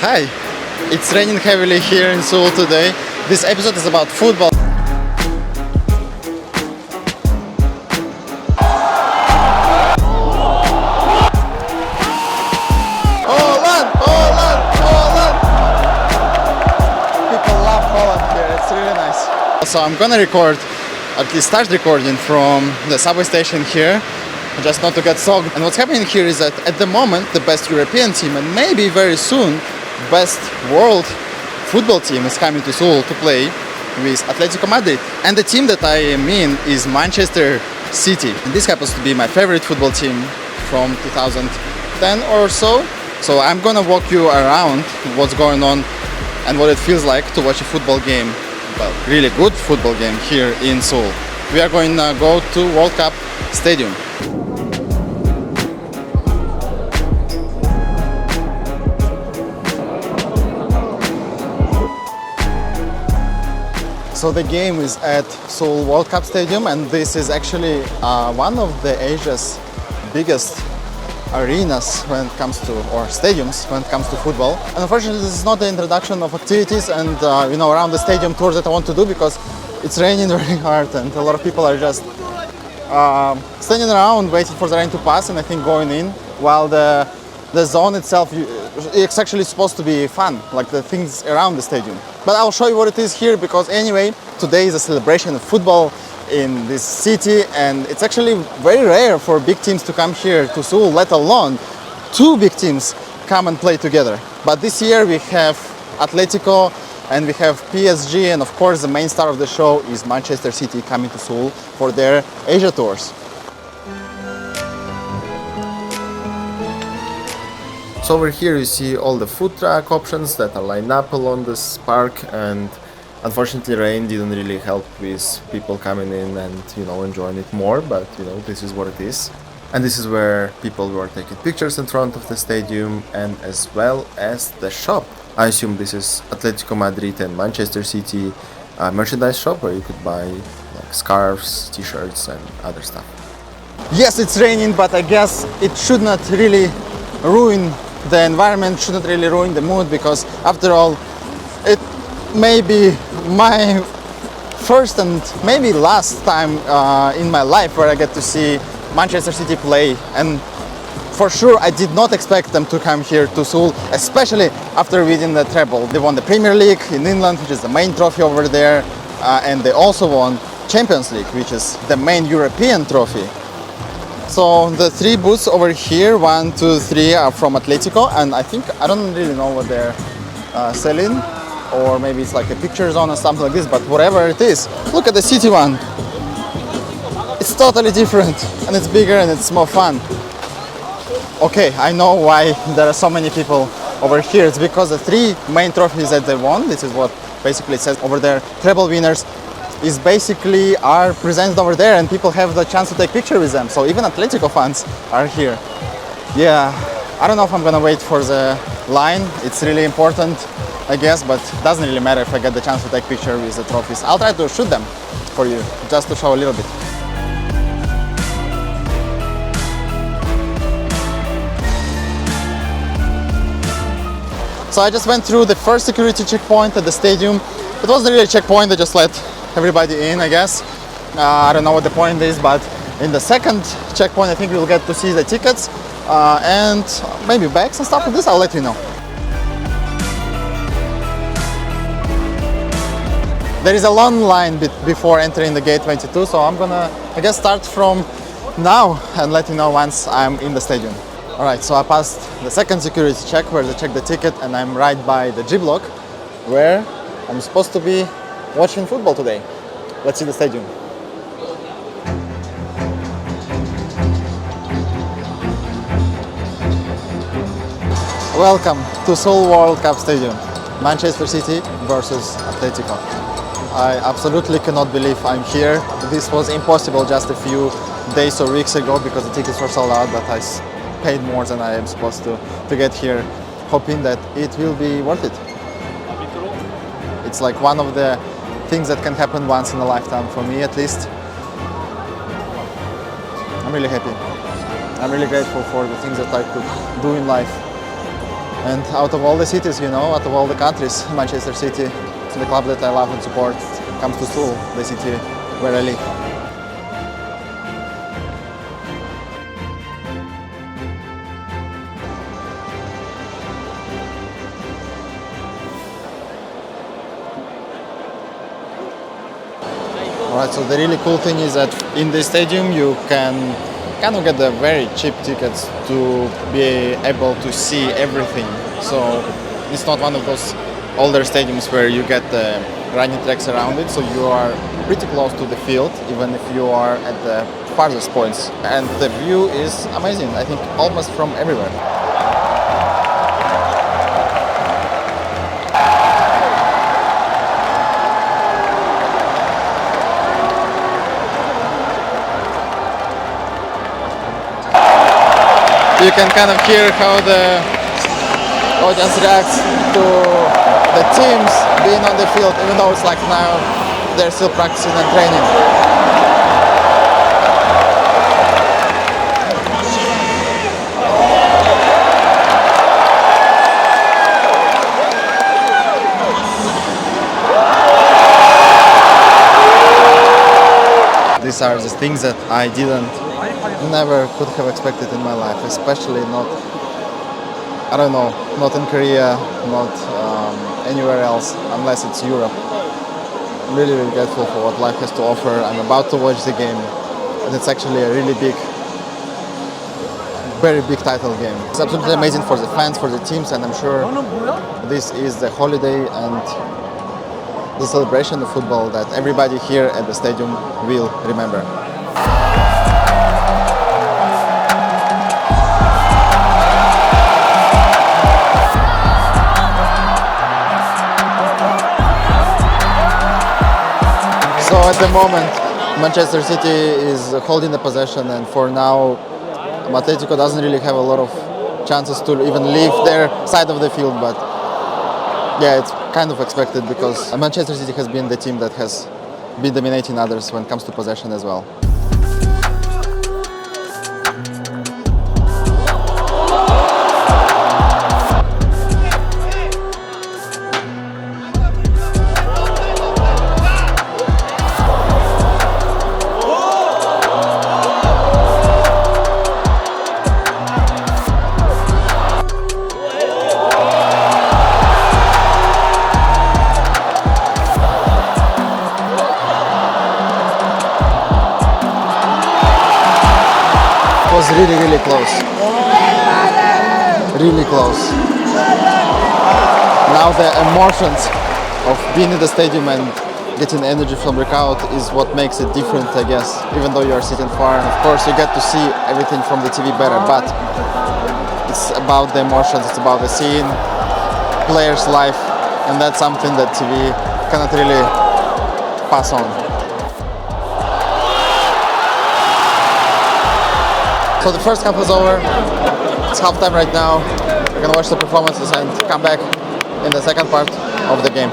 Hi, it's raining heavily here in Seoul today. This episode is about football. Holland, Holland, Holland! People love Holland here, it's really nice. So I'm gonna record, at least start recording from the subway station here, just not to get soaked. And what's happening here is that at the moment the best European team and maybe very soon best world football team is coming to Seoul to play with Atletico Madrid. And the team that I mean is Manchester City. And this happens to be my favorite football team from 2010 or so. So I'm gonna walk you around what's going on and what it feels like to watch a football game, well, really good football game here in Seoul. We are going to go to World Cup Stadium. So the game is at Seoul World Cup Stadium, and this is actually one of the Asia's biggest arenas when it comes to, or stadiums when it comes to football. And unfortunately this is not the introduction of activities and around the stadium tours that I want to do, because it's raining very hard and a lot of people are just standing around waiting for the rain to pass and I think going in, while the zone itself, it's actually supposed to be fun, like the things around the stadium. But I'll show you what it is here, because anyway, today is a celebration of football in this city, and it's actually very rare for big teams to come here to Seoul, let alone two big teams come and play together. But this year we have Atletico and we have PSG, and of course the main star of the show is Manchester City coming to Seoul for their Asia tours. So over here you see all the food truck options that are lined up along this park, and unfortunately rain didn't really help with people coming in and enjoying it more, but this is what it is. And this is where people were taking pictures in front of the stadium, and as well as the shop. I assume this is Atletico Madrid and Manchester City merchandise shop where you could buy like scarves, t-shirts and other stuff. Yes, it's raining, but I guess it should not really ruin the environment, shouldn't really ruin the mood, because after all it may be my first and maybe last time in my life where I get to see Manchester City play, and for sure I did not expect them to come here to Seoul, especially after winning the treble. They won the Premier League in England, which is the main trophy over there, and they also won Champions League, which is the main European trophy. So the three booths over here, 1, 2, 3, are from Atletico, and I don't really know what they're selling, or maybe it's like a picture zone or something like this, but whatever it is, look at the City one. It's totally different, and it's bigger and it's more fun. Okay, I know why there are so many people over here. It's because the three main trophies that they won, this is what basically it says over there, treble winners, is basically are presented over there, and people have the chance to take picture with them. So even Atletico fans are here. Yeah, I don't know if I'm gonna wait for the line. It's really important, I guess, but it doesn't really matter if I get the chance to take picture with the trophies. I'll try to shoot them for you, just to show a little bit. So I just went through the first security checkpoint at the stadium. It wasn't really a checkpoint, they just let everybody in, I guess. I don't know what the point is, but in the second checkpoint I think we'll get to see the tickets and maybe bags and stuff like this. I'll let you know. There is a long line before entering the gate 22, so I'm gonna, I guess, start from now and let you know once I'm in the stadium. Alright, so I passed the second security check where they check the ticket, and I'm right by the G block where I'm supposed to be watching football today. Let's see the stadium. Welcome to Seoul World Cup Stadium. Manchester City versus Atletico. I absolutely cannot believe I'm here. This was impossible just a few days or weeks ago because the tickets were sold out, but I paid more than I am supposed to get here, hoping that it will be worth it. It's like one of the things that can happen once in a lifetime, for me at least. I'm really happy. I'm really grateful for the things that I could do in life. And out of all the cities, you know, out of all the countries, Manchester City is the club that I love and support. Comes to Seoul, the city where I live. Alright, so the really cool thing is that in the stadium you can kind of get the very cheap tickets to be able to see everything. So it's not one of those older stadiums where you get the running tracks around it, so you are pretty close to the field, even if you are at the farthest points. And the view is amazing, I think almost from everywhere. You can kind of hear how the audience reacts to the teams being on the field, even though it's like now they're still practicing and training. These are the things that I never could have expected in my life, especially not, I don't know, not in Korea, not anywhere else, unless it's Europe. I'm really, really grateful for what life has to offer. I'm about to watch the game, and it's actually a really big, very big title game. It's absolutely amazing for the fans, for the teams, and I'm sure this is the holiday and the celebration of football that everybody here at the stadium will remember. So at the moment, Manchester City is holding the possession, and for now, Atletico doesn't really have a lot of chances to even leave their side of the field, but yeah, it's kind of expected because Manchester City has been the team that has been dominating others when it comes to possession as well. Was really, really close. Really close. Now the emotions of being in the stadium and getting energy from the crowd is what makes it different, I guess. Even though you are sitting far, and of course you get to see everything from the TV better, but it's about the emotions, it's about the scene, players' life, and that's something that TV cannot really pass on. So the first half is over, it's halftime right now. We're gonna watch the performances and come back in the second part of the game.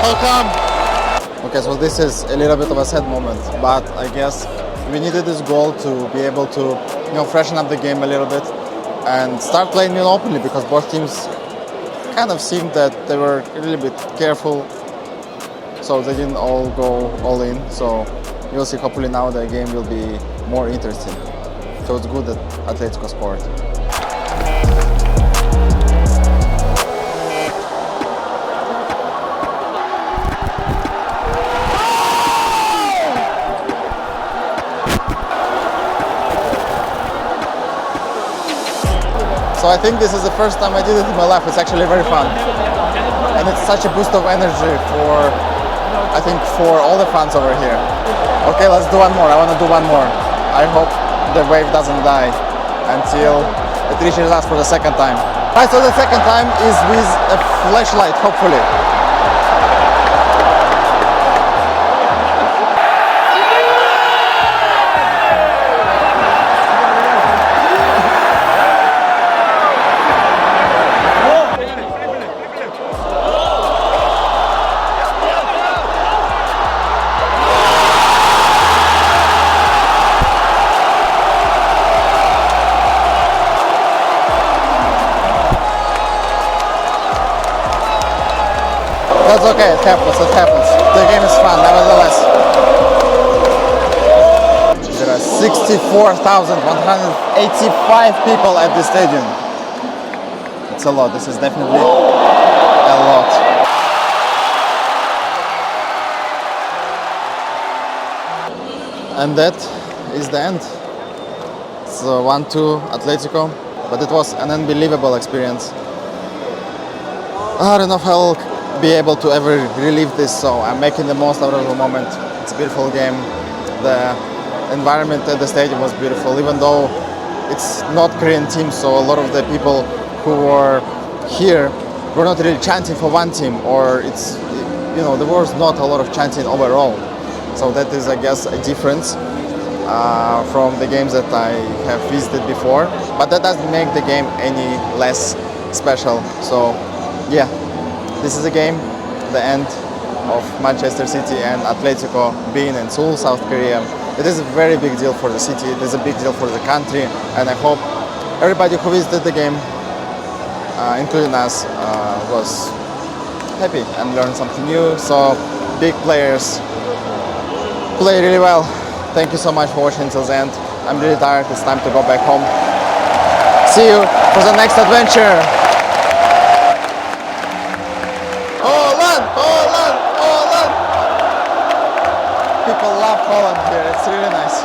How come? Okay, so this is a little bit of a sad moment, but I guess we needed this goal to be able to, freshen up the game a little bit and start playing openly, because both teams kind of seemed that they were a little bit careful, so they didn't all go all in. So you'll see, hopefully now the game will be more interesting. So it's good that Atletico scored. So I think this is the first time I did it in my life. It's actually very fun. And it's such a boost of energy I think for all the fans over here. Okay, let's do one more. I want to do one more. I hope the wave doesn't die until it reaches us for the second time. Right, so the second time is with a flashlight, hopefully. That's okay, it happens, it happens. The game is fun, nevertheless. There are 64,185 people at the stadium. It's a lot, this is definitely a lot. And that is the end. It's 1-2 Atletico, but it was an unbelievable experience. I don't know if I'll be able to ever relive this, so I'm making the most out of the moment. It's a beautiful game. The environment at the stadium was beautiful, even though it's not Korean team, so a lot of the people who were here were not really chanting for one team, or it's, you know, there was not a lot of chanting overall. So that is, I guess, a difference from the games that I have visited before. But that doesn't make the game any less special. So yeah, this is a game, the end of Manchester City and Atletico being in Seoul, South Korea. It is a very big deal for the city, it is a big deal for the country, and I hope everybody who visited the game, including us, was happy and learned something new. So big players play really well. Thank you so much for watching until the end. I'm really tired, it's time to go back home. See you for the next adventure. Holland, Holland, Holland! People love Holland here, it's really nice.